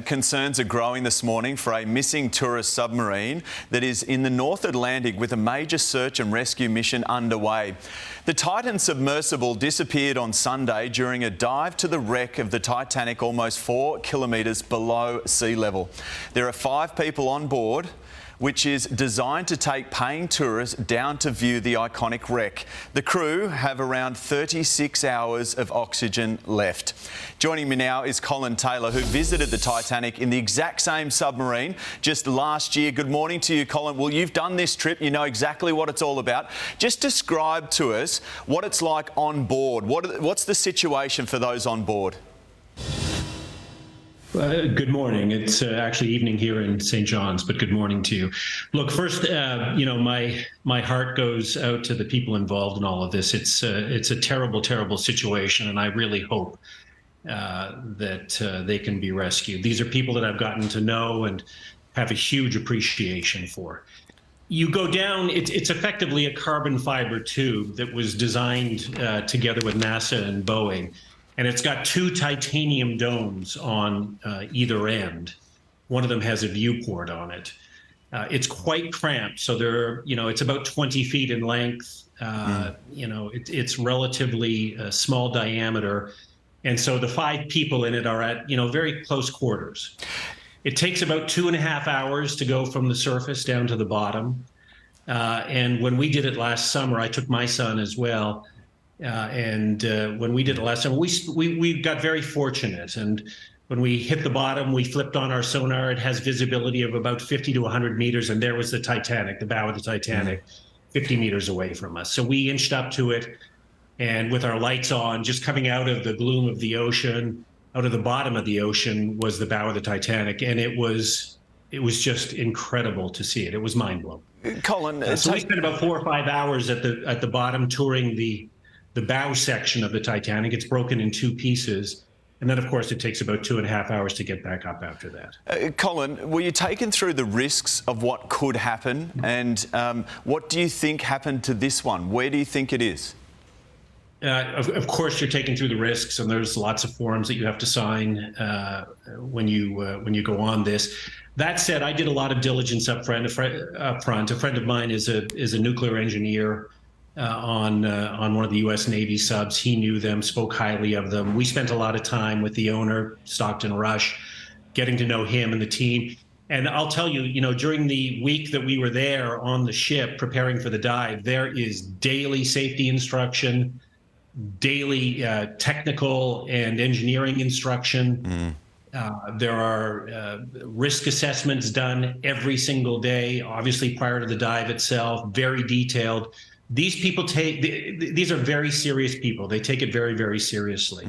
concerns are growing this morning for a missing tourist submarine that is in the North Atlantic with a major search and rescue mission underway. The Titan submersible disappeared on Sunday during a dive to the wreck of the Titanic almost 4 kilometres below sea level. There are 5 people on board, which is designed to take paying tourists down to view the iconic wreck. The crew have around 36 hours of oxygen left. Joining me now is Colin Taylor, who visited the Titanic in the exact same submarine just last year. Good morning to you, Colin. Well, you've done this trip. You know exactly what it's all about. Just describe to us what it's like on board. What's the situation for those on board? Good morning. It's actually evening here in St. John's, but good morning to you. Look, first, my heart goes out to the people involved in all of this. It's a terrible, terrible situation, and I really hope that they can be rescued. These are people that I've gotten to know and have a huge appreciation for. You go down, it's effectively a carbon fiber tube that was designed together with NASA and Boeing. And it's got 2 titanium domes on either end. One of them has a viewport on it. It's quite cramped, so it's about 20 feet in length. It's relatively small diameter, and so the 5 people in it are at very close quarters. It takes about 2.5 hours to go from the surface down to the bottom. And when we did it last summer, I took my son as well. When we did it last time, we got very fortunate. And when we hit the bottom, we flipped on our sonar. It has visibility of about 50 to 100 meters. And there was the Titanic, the bow of the Titanic, 50 meters away from us. So we inched up to it, and with our lights on, just coming out of the gloom of the ocean, out of the bottom of the ocean was the bow of the Titanic. And it was just incredible to see it. It was mind blowing. Colin, so we spent about 4 or 5 hours at the bottom touring the bow section of the Titanic. It's broken in 2 pieces. And then, of course, it takes about 2.5 hours to get back up after that. Colin, were you taken through the risks of what could happen? And what do you think happened to this one? Where do you think it is? Of course, you're taken through the risks, and there's lots of forms that you have to sign when you go on this. That said, I did a lot of diligence up front. A friend of mine is a nuclear engineer on one of the U.S. Navy subs. He knew them, spoke highly of them. We spent a lot of time with the owner, Stockton Rush, getting to know him and the team. And I'll tell you, during the week that we were there on the ship preparing for the dive, there is daily safety instruction, daily technical and engineering instruction. There are risk assessments done every single day, obviously prior to the dive itself, very detailed. These people these are very serious people. They take it very, very seriously.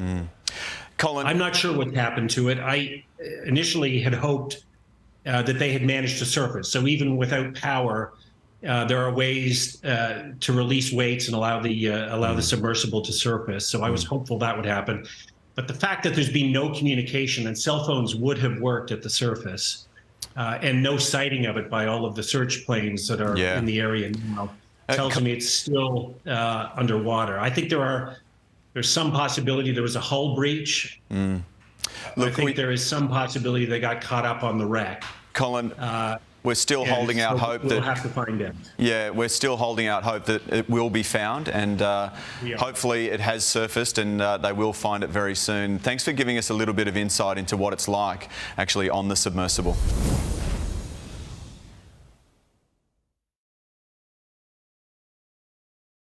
Colin, I'm not sure what happened to it. I initially had hoped that they had managed to surface. So even without power, there are ways to release weights and allow the submersible to surface. So I was hopeful that would happen. But the fact that there's been no communication, and cell phones would have worked at the surface, and no sighting of it by all of the search planes that are in the area now, tells me it's still underwater. I think there's some possibility there was a hull breach. Look, I think there is some possibility they got caught up on the wreck. Colin, we're still holding out hope that we'll have to find out. Yeah, we're still holding out hope that it will be found, and hopefully it has surfaced, and they will find it very soon. Thanks for giving us a little bit of insight into what it's like actually on the submersible.